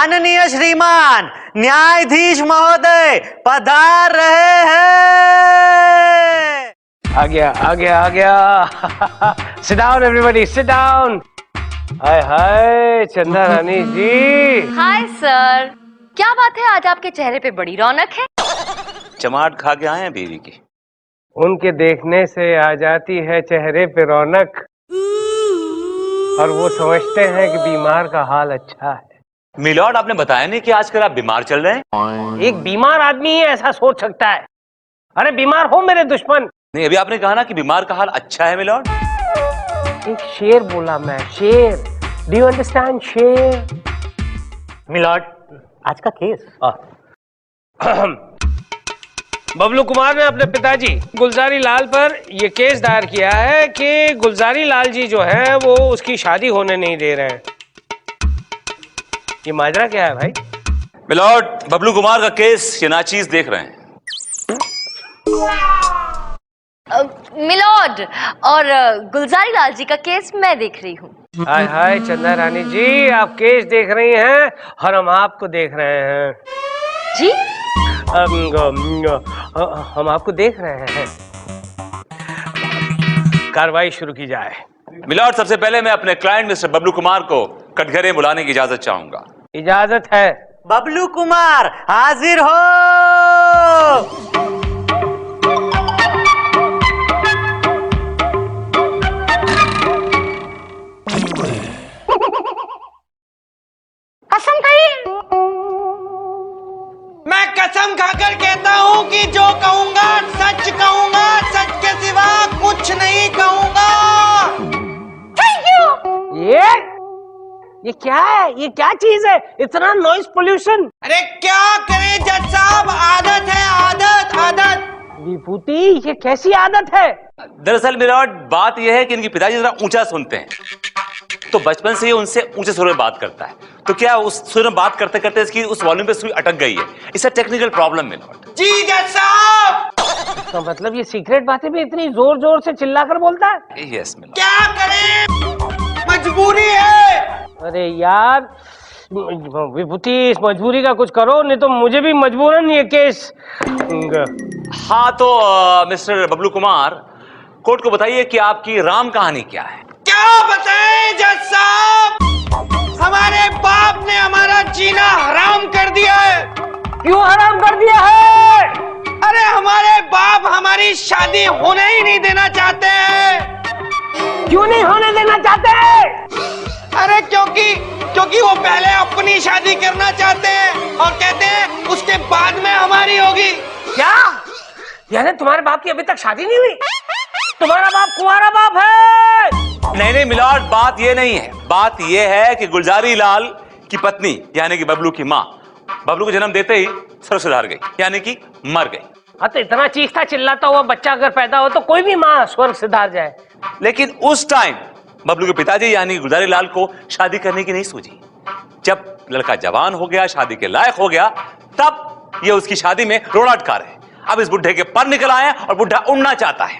माननीय श्रीमान न्यायाधीश महोदय पधार रहे हैं। आ गया sit down everybody, sit down. हाय हाय चंदा रानी जी। हाय सर, क्या बात है, आज आपके चेहरे पे बड़ी रौनक है। चमाट खा के आए हैं बीवी की। उनके देखने से आ जाती है चेहरे पे रौनक, और वो समझते हैं कि बीमार का हाल अच्छा है। मिलॉर्ड, आपने बताया नहीं कि आजकल आप बीमार चल रहे हैं। एक बीमार आदमी ही ऐसा सोच सकता है। अरे बीमार हो मेरे दुश्मन। नहीं, अभी आपने कहा ना कि बीमार का हाल अच्छा है मिलॉर्ड। एक शेर बोला मैं, शेर। Do you understand? शेर। मिलॉर्ड, आज का केस। बबलू कुमार ने अपने पिताजी गुलजारी लाल पर यह केस दायर किया है कि गुलजारी लाल जी जो है वो उसकी शादी होने नहीं दे रहे हैं। ये माजरा क्या है भाई? मिलॉर्ड, बबलू कुमार का केस ये नाचीज देख रहे हैं। मिलॉर्ड, और गुलजारी लाल जी का केस मैं देख रही हूँ। हाय हाय चंदा रानी जी, आप केस देख रही हैं और हम आपको देख रहे हैं जी। हम आपको देख रहे हैं। कार्रवाई शुरू की जाए। मिलॉर्ड, सबसे पहले मैं अपने क्लाइंट मिस्टर बबलू कुमार को कटघरे बुलाने की इजाजत चाहूंगा। इजाजत है। बबलू कुमार हाजिर हो। कसम खाई। मैं कसम खाकर कहता हूँ कि जो कहूँगा सच कहूँगा, सच के सिवा कुछ नहीं कहूँगा। Thank you. ये क्या है? ये क्या चीज है? इतना नॉइस पोल्यूशन। अरे क्या करें जज साहब, आदत है, आदत आदत। विभूति, ये कैसी आदत है? दरअसल मिलॉर्ड, बात यह है कि इनके पिताजी जरा ऊंचा सुनते हैं, तो बचपन से ही उनसे ऊंचे सुर में बात करता है। तो क्या उस सुर में बात करते करते इसकी उस वॉल्यूम पे सुई अटक गई है। इससे टेक्निकल प्रॉब्लम मिलॉर्ड। जी जज साहब। तो मतलब ये सीक्रेट बातें भी इतनी जोर जोर से चिल्लाकर बोलता है? Yes milord. क्या करें, मजबूरी है। अरे यार विभूति, इस मजबूरी का कुछ करो, नहीं तो मुझे भी मजबूरन ये केस। हाँ तो मिस्टर बबलू कुमार, कोर्ट को बताइए कि आपकी राम कहानी क्या है। क्या बताएं जज साहब, हमारे बाप ने हमारा जीना हराम कर दिया है। क्यों हराम कर दिया है? अरे हमारे बाप हमारी शादी होने ही नहीं देना चाहते हैं। क्यों नहीं होने देना चाहते? अरे क्योंकि वो पहले अपनी शादी करना चाहते हैं और कहते हैं उसके बाद में हमारी होगी। क्या? यानी तुम्हारे बाप की अभी तक शादी नहीं हुई? तुम्हारा बाप कुंवारा बाप है? नहीं मिलॉर्ड, बात ये नहीं है। बात ये है कि गुलजारी लाल की पत्नी यानी कि बबलू की माँ बबलू को जन्म देते ही स्वर्ग सिधार गई, यानी कि मर गई। हाँ तो इतना चीखता चिल्लाता हुआ बच्चा अगर पैदा हो तो कोई भी माँ स्वर्ग सिधार जाए। लेकिन उस टाइम बबलू के पिताजी यानी गुलजारी लाल को शादी करने की नहीं सूझी। जब लड़का जवान हो गया, शादी के लायक हो गया, तब ये उसकी शादी में रोड़ा अटका रहे। अब इस बुढ़े के पर निकल आए और बुढ़ा उड़ना चाहता है।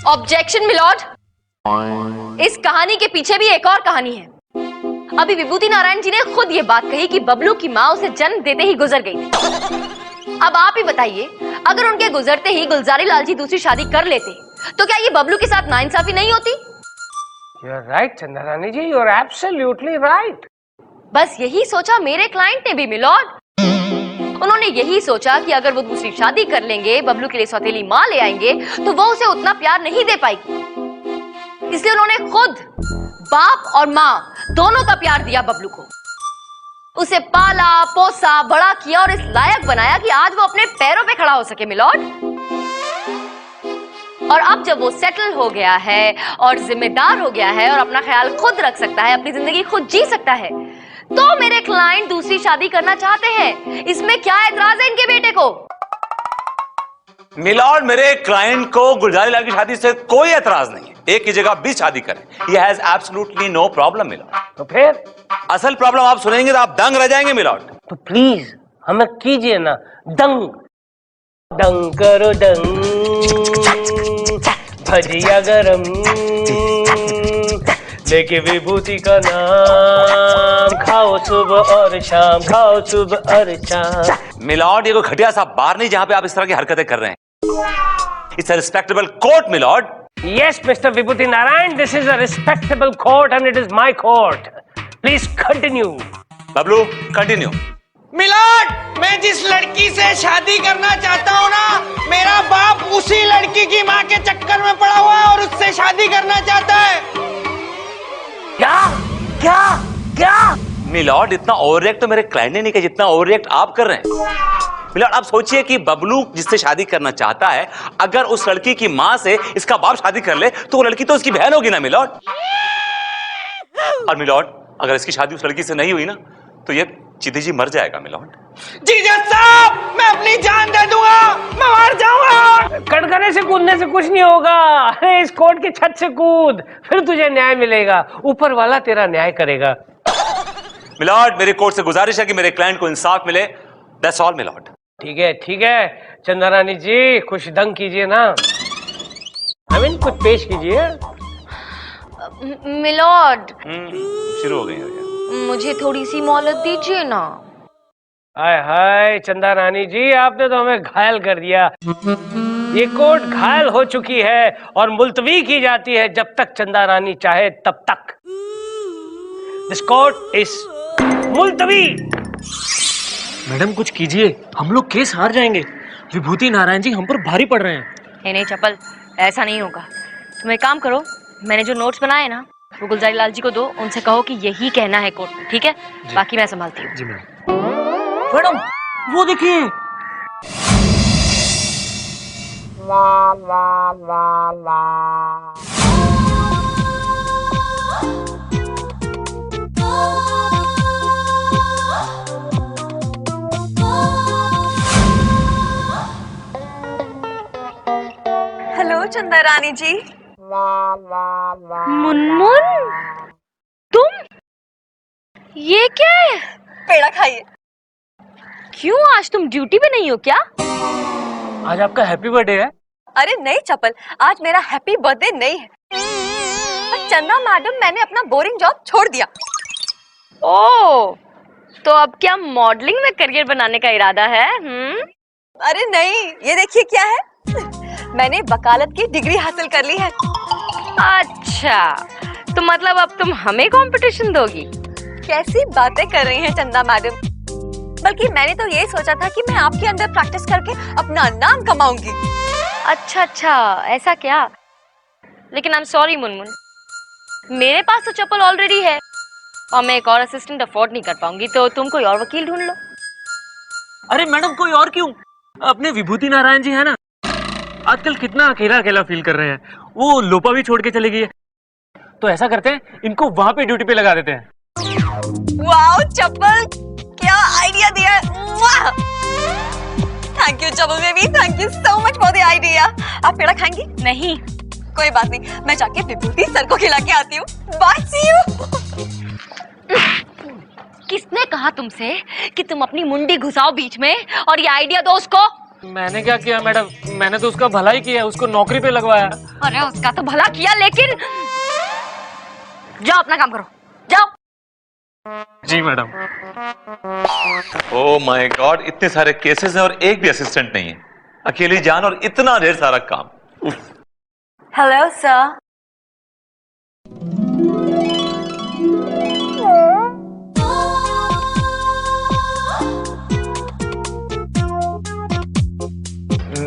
ऑब्जेक्शन मिलॉर्ड, इस कहानी के पीछे भी एक और कहानी है। अभी विभूति नारायण जी ने खुद ये बात कही कि बबलू की माँ उसे जन्म देते ही गुजर गई थी। अब आप ही बताइए, अगर उनके गुजरते ही गुलजारी लाल जी दूसरी शादी कर लेते तो क्या ये बबलू के साथ नाइंसाफी नहीं होती? You're right, चंदा रानी जी, you're absolutely right. बस यही सोचा मेरे क्लाइंट ने भी मिलॉर्ड। उन्होंने यही सोचा कि अगर वो दूसरी शादी कर लेंगे, बबलू के लिए सौतेली माँ ले आएंगे, तो वो उसे उतना प्यार नहीं दे पाएगी। इसलिए उन्होंने खुद बाप और माँ दोनों का प्यार दिया बबलू को। उसे पाला पोसा बड़ा किया और इस लायक बनाया कि आज वो अपने पैरों पे खड़ा हो सके मिलॉर्ड। और अब जब वो सेटल हो गया है और जिम्मेदार हो गया है और अपना ख्याल खुद रख सकता है, अपनी जिंदगी खुद जी सकता है, तो मेरे क्लाइंट दूसरी शादी करना चाहते हैं। इसमें क्या एतराज है इनके बेटे को? मिलॉर्ड, मेरे क्लाइंट को गुलजारी लाल की शादी से कोई एतराज नहीं है। एक की जगह 20 शादी करें, he has absolutely no problem milord. तो फिर असल प्रॉब्लम आप सुनेंगे तो आप दंग रह जाएंगे मिलॉर्ड। तो प्लीज हमें कीजिए ना दंग। दंग करो दंग, भजिया गरम, लेके विभूति का नाम, खाओ सुबह और शाम, खाओ सुबह और शाम। मिलॉर्ड, ये कोई घटिया सा बार नहीं जहां पे आप इस तरह की हरकतें कर रहे हैं। It's a respectable court milord. Yes, Mr. Vibhuti Narayan, this is a respectable court and it is my court. Please continue. Bablu, continue. Milord, मैं जिस लड़की से शादी करना चाहता हूँ ना, मेरा बाप उसी लड़की की माँ के चक्कर में पड़ा हुआ है और उससे शादी करना चाहता है। क्या क्या क्या? मिलॉर्ड, इतना ओवर रिएक्ट तो मेरे क्लाइंट ने नहीं किया जितना ओवर रिएक्ट आप कर रहे हैं। मिलॉर्ड, आप सोचिए कि बबलू जिससे शादी करना चाहता है, अगर उस लड़की की माँ से इसका बाप शादी कर ले तो वो लड़की तो उसकी बहन होगी ना मिलॉर्ड। और मिलॉर्ड, अगर इसकी शादी उस लड़की से नहीं हुई ना तो ये चिदी जी मर जाएगा मिलॉर्ड। जीजस साहब, मैं अपनी जान दे दूंगा, मैं मर जाऊंगा। कटघरे से कूदने से कुछ नहीं होगा। अरे इस कोर्ट की छत से कूद, फिर तुझे न्याय मिलेगा। ऊपर वाला तेरा न्याय करेगा। मिलॉर्ड, मेरी कोर्ट से गुजारिश है कि मेरे क्लाइंट को इंसाफ मिले। That's all milord. ठीक है, चंदा रानी जी कुछ दंग कीजिए ना। कुछ पेश कीजिए। मिलॉर्ड, शुरू हो गई। मुझे थोड़ी सी मोहलत दीजिए ना। हाय हाय चंदा रानी जी, आपने तो हमें घायल कर दिया। ये कोर्ट घायल हो चुकी है और मुलतवी की जाती है जब तक चंदा रानी चाहे तब तक। This court is मुलतवी। मैडम कुछ कीजिए, हम लोग केस हार जाएंगे। विभूति नारायण जी हम पर भारी पड़ रहे हैं। नहीं चप्पल, ऐसा नहीं होगा। तुम एक काम करो, मैंने जो नोट्स बनाए ना वो गुलजारी लाल जी को दो, उनसे कहो कि यही कहना है कोर्ट में, ठीक है? बाकी मैं संभालती हूँ। जी मैडम, वो देखिए। हेलो चंदा रानी जी। मुनमुन, तुम? ये क्या है? पेड़ा खाइए। क्यों, आज तुम ड्यूटी पे नहीं हो क्या? आज आपका हैप्पी बर्थडे है। अरे नहीं चप्पल, आज मेरा हैप्पी बर्थडे नहीं है। चंदा मैडम, मैंने अपना बोरिंग जॉब छोड़ दिया। ओह, तो अब क्या मॉडलिंग में करियर बनाने का इरादा है? अरे नहीं, ये देखिए क्या है। मैंने वकालत की डिग्री हासिल कर ली है। अच्छा, तो मतलब अब तुम हमें कंपटीशन दोगी? कैसी बातें कर रही हैं चंदा मैडम। बल्कि मैंने तो ये सोचा था कि मैं आपके अंदर प्रैक्टिस करके अपना नाम कमाऊंगी। अच्छा, ऐसा क्या? लेकिन आई एम सॉरी मुनमुन, मेरे पास तो चप्पल ऑलरेडी है और मैं एक और असिस्टेंट अफोर्ड नहीं कर पाऊंगी, तो तुम कोई और वकील ढूंढ लो। अरे मैडम, कोई और क्यों? अपने विभूति नारायण जी है ना, आजकल कितना अकेला अकेला फील कर रहे हैं। वो लोपा भी छोड़ के चली गई है, तो ऐसा करते हैं, इनको वहां पे ड्यूटी पे लगा देते हैं। वाओ चप्पल, क्या आइडिया दिया है। वाह, thank you chappal baby, thank you so much for the idea. आप पेड़ा खाएंगी? नहीं। कोई बात नहीं, मैं जाके विभूति सर को खिला के आती हूँ। Bye, see you. किसने कहा तुमसे कि तुम अपनी मुंडी घुसाओ बीच में और ये आइडिया दो उसको? मैंने क्या किया मैडम, मैंने तो उसका भला ही किया, उसको नौकरी पे लगवाया। अरे उसका तो भला किया, लेकिन जाओ अपना काम करो, जाओ। जी मैडम। ओह माय गॉड, इतने सारे केसेस हैं और एक भी असिस्टेंट नहीं है। अकेली जान और इतना ढेर सारा काम। Hello sir.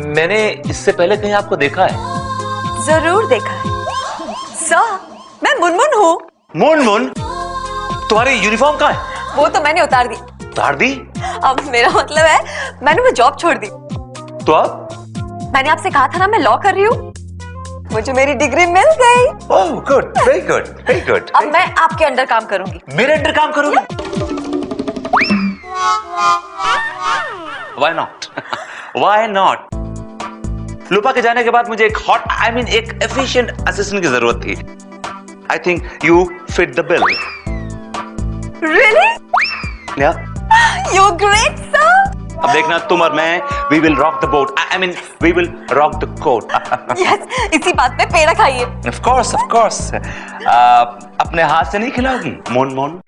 मैंने इससे पहले कहीं आपको देखा है? जरूर देखा है सर, मैं मुनमुन हूँ। मुनमुन, तुम्हारी यूनिफॉर्म कहाँ है? वो तो मैंने उतार दी। उतार दी? अब मेरा मतलब है मैंने वो जॉब छोड़ दी। तो अब? मैंने आपसे कहा था ना मैं लॉ कर रही हूँ, मुझे मेरी डिग्री मिल गई। Oh good, very good, very good. अब मैं आपके अंडर काम करूंगी। मेरे अंडर काम करोगे? Why not? Why not? लूपा के जाने के बाद मुझे एक हॉट, एक एफिशिएंट असिस्टेंट की जरूरत थी। I think you fit the bill. Really? Yeah. You're great, sir. अब देखना तुम और मैं, we will rock the boat, I mean we will rock the coat. Yes, इसी बात पे पेड़ा खाइए। Of course of course. अपने हाथ से नहीं खिलाओगी मोन मोन?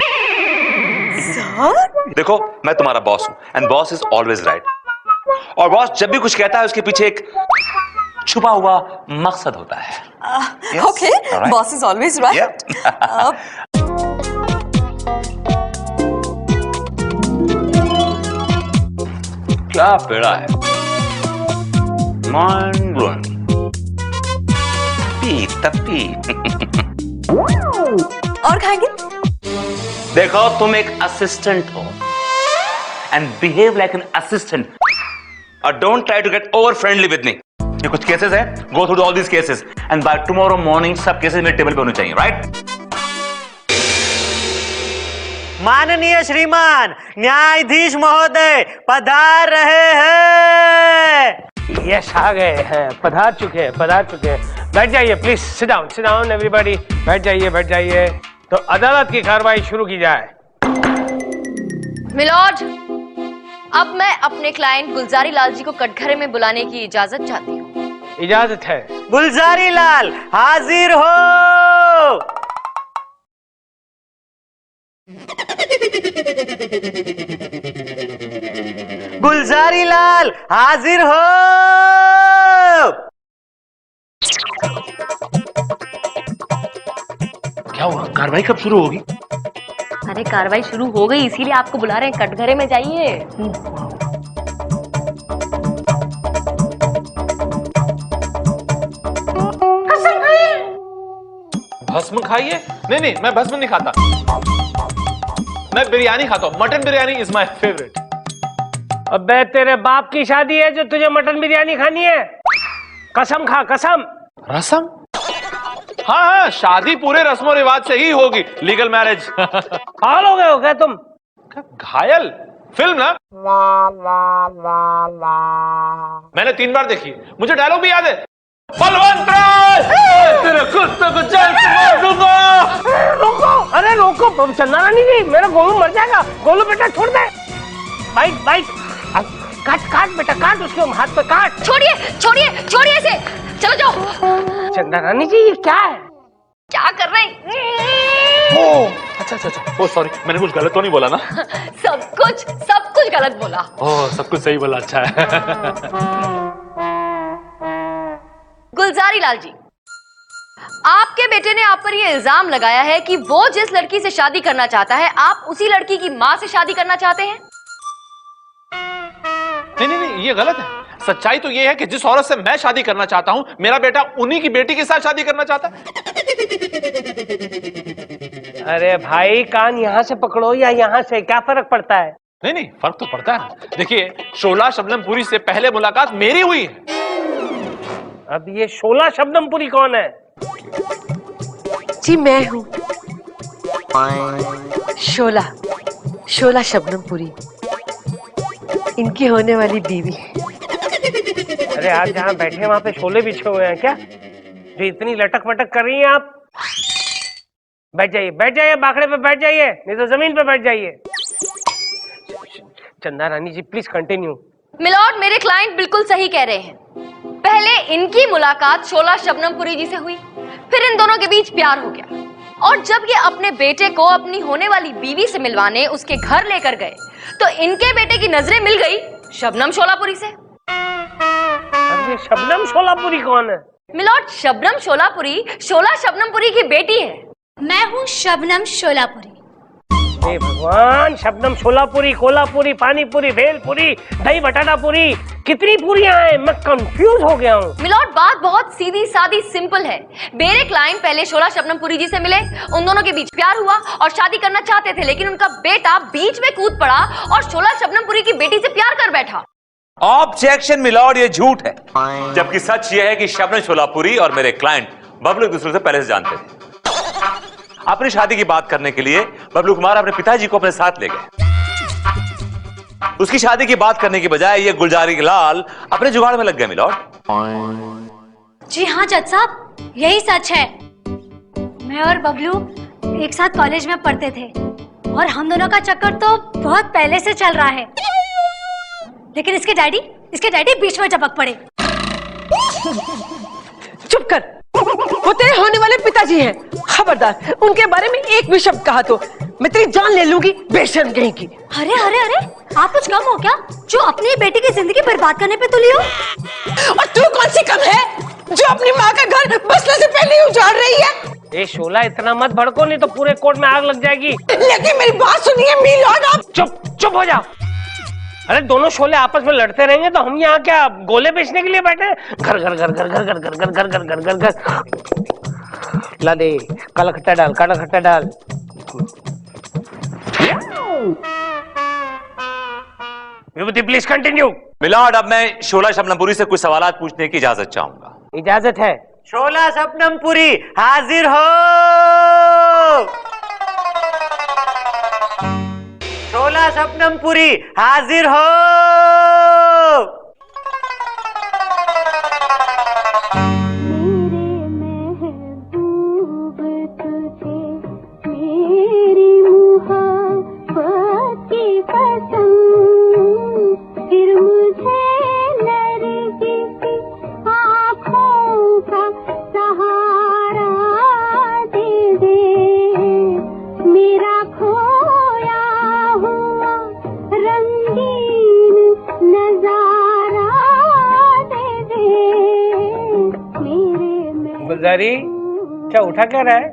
देखो मैं तुम्हारा बॉस हूं and boss is always right, और बॉस जब भी कुछ कहता है उसके पीछे एक छुपा हुआ मकसद होता है। Yes, okay, all right. Boss is always right. क्या पेड़ा है, माइंड ब्लोइंग। पी तपी। और खाएंगे? देखो तुम एक असिस्टेंट हो and behave like an assistant, और don't try to get over friendly with me. ये कुछ केसेस है, go through all these cases and by tomorrow morning सब केसेस मेरे टेबल पे होने चाहिए, राइट? माननीय श्रीमान न्यायाधीश महोदय पधार रहे हैं। यस, आ गए हैं, पधार चुके हैं, पधार चुके हैं। बैठ जाइए प्लीज, सिट डाउन एवरीबॉडी, बैठ जाइए, बैठ जाइए। तो अदालत की कार्रवाई शुरू की जाए। मिलॉर्ड, अब मैं अपने क्लाइंट गुलजारी लाल जी को कटघरे में बुलाने की इजाजत चाहती हूँ। इजाजत है। गुलजारी लाल हाजिर हो। गुलजारी लाल हाजिर हो। क्या हुआ, कार्रवाई कब शुरू होगी? अरे कार्रवाई शुरू हो गई, इसीलिए आपको बुला रहे हैं, कटघरे में जाइए। भस्म खाइए? नहीं, मैं भस्म नहीं खाता, मैं बिरयानी खाता हूँ। Mutton biryani is my favourite. अबे तेरे बाप की शादी है जो तुझे मटन बिरयानी खानी है? कसम खा, कसम। रसम? हाँ, शादी पूरे रस्मों रिवाज से ही होगी, लीगल मैरिज। पागल हो गए हो क्या तुम? घायल फिल्म ना, मैंने 3 बार देखी, मुझे डायलॉग भी याद है। बलवंत राय, तेरे कुत्ते को जेल से मार दूंगा। रोको, अरे रोको, चंदा रानी जी, मेरा गोलू मर जाएगा। गोलू बेटा छोड़ दे, बाइट, काट बेटा, काट उसके हाथ पे, काट। छोड़िए इसे, चलो जाओ। चंदा रानी जी ये क्या है? क्या कर रहे हैं? अच्छा, सॉरी, मैंने कुछ गलत तो नहीं बोला ना? सब कुछ गलत बोला। सब कुछ सही बोला, अच्छा है। गुलजारी लाल जी, आपके बेटे ने आप पर यह इल्जाम लगाया है कि वो जिस लड़की से शादी करना चाहता है, आप उसी लड़की की मां से शादी करना चाहते हैं। नहीं, ये गलत है। सच्चाई तो ये है कि जिस औरत से मैं शादी करना चाहता हूं, मेरा बेटा उन्हीं की बेटी के साथ शादी करना चाहता है। अरे भाई, कान यहाँ से पकड़ो या यहाँ से, क्या फर्क पड़ता है? नहीं, फर्क तो पड़ता है। देखिए, शोला शबनमपुरी से पहले मुलाकात मेरी हुई है। अब ये शोला शबनमपुरी कौन है? जी मैं हूँ शोला शबनमपुरी, इनकी होने वाली बीवी। अरे आप जहाँ बैठे हैं वहां पे शोले बिछे हुए हैं क्या, जो इतनी लटक पटक कर रही हैं आप? बैठ जाइए, बाकड़े पे बैठ जाइए, नहीं तो जमीन पे बैठ जाइए। चंदा रानी जी प्लीज कंटिन्यू। मिलॉर्ड, मेरे क्लाइंट बिल्कुल सही कह रहे हैं। पहले इनकी मुलाकात शोला शबनमपुरी जी से हुई, फिर इन दोनों के बीच प्यार हो गया, और जब ये अपने बेटे को अपनी होने वाली बीवी से मिलवाने उसके घर लेकर गए, तो इनके बेटे की नजरें मिल गई शबनम शोलापुरी से। अब ये शबनम शोलापुरी कौन है? मिलॉर्ड, शबनम शोलापुरी शोला शबनमपुरी की बेटी है। मैं हूँ शबनम शोलापुरी। हे भगवान, शबनम शोलापुरी, कोलापुरी, पानीपुरी, भेलपुरी, दही बटाटापुरी, कितनी पूरियां हैं? मैं कंफ्यूज हो गया हूँ। मिलॉर्ड, बात बहुत सीधी सादी सिंपल है। मेरे क्लाइंट पहले शोला शबनमपुरी जी से मिले, उन दोनों के बीच प्यार हुआ और शादी करना चाहते थे, लेकिन उनका बेटा बीच में कूद पड़ा और शोला शबनमपुरी की बेटी से प्यार कर बैठा। ऑब्जेक्शन मिलॉर्ड, ये झूठ है, जबकि सच ये है कि शबनम शोलापुरी और मेरे क्लाइंट बबलू एक दूसरे से पहले से जानते थे। अपनी शादी की बात करने के लिए बबलू कुमार अपने पिताजी को अपने साथ ले गए। उसकी शादी की बात करने की बजाय ये गुलजारी लाल अपने जुगाड़ में लग गए मिलॉर्ड। जी हाँ जज साहब, यही सच है। मैं और बबलू एक साथ कॉलेज में पढ़ते थे और हम दोनों का चक्कर तो बहुत पहले से चल रहा है। लेकिन इसके डैडी बीच में टपक पड़े। चुप कर, वो तेरे होने वाले पिताजी हैं। खबरदार उनके बारे में एक भी शब्द कहा तो मैं तेरी जान ले लूंगी, बेशर्म कहीं की। अरे अरे अरे, आप कुछ कम हो क्या जो अपनी बेटी की जिंदगी बर्बाद करने पे तुली हो? और तू कौन सी कम है जो अपनी माँ का घर बसने से पहले ही उजाड़ रही है? ए शोला, इतना मत भड़को, नहीं तो पूरे कोर्ट में आग लग जाएगी। लेकिन मेरी बात सुनिए मिलॉर्ड, आप चुप हो जाओ। अरे दोनों शोले आपस में लड़ते रहेंगे तो हम यहाँ क्या गोले बेचने के लिए बैठे हैं? घर घर घर घर घर घर घर घर घर घर घर घर घर। ला दे, काला खट्टा डाल, काला खट्टा डाल। विभूति प्लीज कंटिन्यू। मिलॉर्ड, अब मैं शोला शबनमपुरी से कुछ सवालात पूछने की इजाजत चाहूंगा। इजाजत है। शोला शबनमपुरी हाजिर हो। शोला शबनमपुरी हाजिर हो। गुलजारी, क्या उठा क्या रहा है?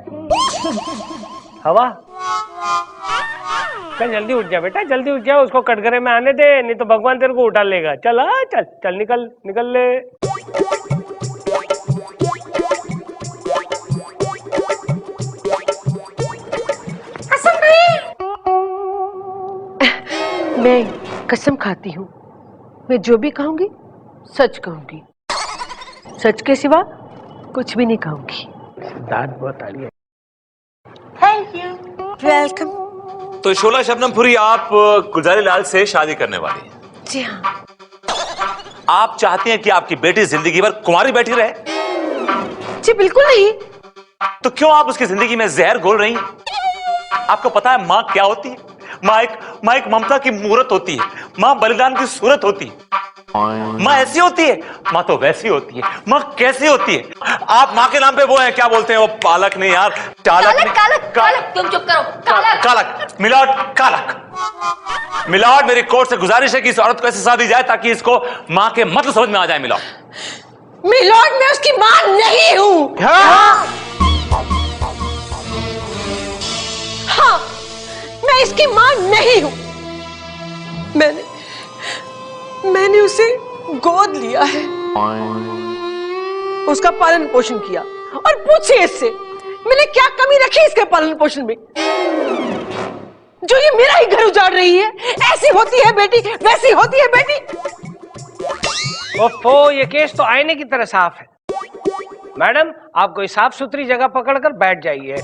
हवा? चल जल्दी उठ जा बेटा, जल्दी उठ जा, उसको कटघरे में आने दे, नहीं तो भगवान तेरे को उठा लेगा। चल चल चल, निकल निकल ले। मैं कसम खाती हूँ, मैं जो भी कहूंगी सच कहूंगी, सच के सिवा कुछ भी नहीं कहूंगी। दांत बहुत आ रही है। Thank you. वेलकम। तो शोला शबनमपुरी, आप गुलजारी लाल से शादी करने वाली हैं? जी हाँ। आप चाहती हैं कि आपकी बेटी जिंदगी भर कुंवारी बैठी रहे? जी बिल्कुल नहीं। तो क्यों आप उसकी जिंदगी में जहर घोल रही हैं? आपको पता है माँ क्या होती है? माँ एक ममता की मूर्त होती है। माँ बलिदान की सूरत होती है। माँ ऐसी होती है, माँ तो वैसी होती है। माँ कैसी होती है? आप माँ के नाम पे वो हैं, क्या बोलते हैं वो, पालक नहीं यार, चालक। कालक, तुम चुप करो। कालक मिलॉर्ड, कालक। मिलॉर्ड, मेरी कोर्ट से गुजारिश है कि इस औरत को ऐसे शादी जाए ताकि इसको माँ के मतलब समझ में आ जाए। मिलॉर्ड, मैं उसकी माँ नहीं हूँ। हाँ, मैं इसकी माँ नहीं हूँ। मैंने उसे गोद लिया है, उसका पालन पोषण किया, और पूछिए इससे मैंने क्या कमी रखी इसके पालन पोषण में जो ये मेरा ही घर उजाड़ रही है। ऐसी होती है बेटी, वैसी होती है बेटी। ओफो, ये केस तो आईने की तरह साफ है। मैडम, आप कोई साफ सुथरी जगह पकड़कर बैठ जाइए।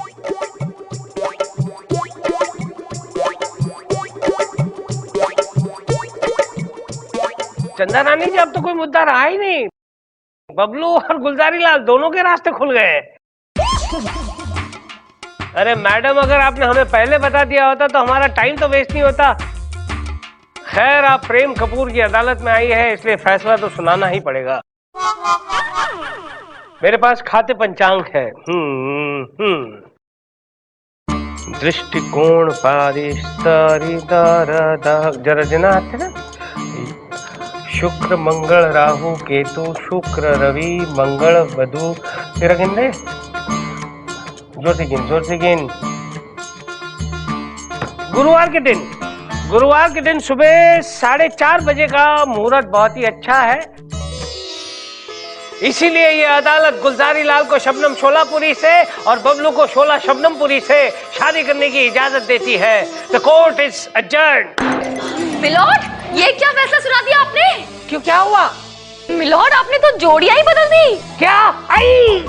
चंदा रानी जी, अब तो कोई मुद्दा रहा ही नहीं। बबलू और गुलजारी लाल दोनों के रास्ते खुल गए। अरे मैडम, अगर आपने हमें पहले बता दिया होता तो हमारा टाइम तो वेस्ट नहीं होता। खैर, आप प्रेम कपूर की अदालत में आई है, इसलिए फैसला तो सुनाना ही पड़ेगा। मेरे पास खाते पंचांग है। दृष्टिकोण जरा जना आते ना, शुक्र मंगल राहु केतु, शुक्र रवि मंगल बुध, तेरा गिन दे, जोर से गिन। गुरुवार के दिन सुबह 4:30 बजे का मुहूर्त बहुत ही अच्छा है। इसीलिए ये अदालत गुलजारी लाल को शबनम शोलापुरी से और बबलू को शोला शबनमपुरी से शादी करने की इजाजत देती है। The court is अडजर्न्ड। मिलॉर्ड, ये क्या फैसला सुना दिया आपने? क्यों, क्या हुआ? मिलॉर्ड, आपने तो जोड़ियां ही बदल दी। क्या? आई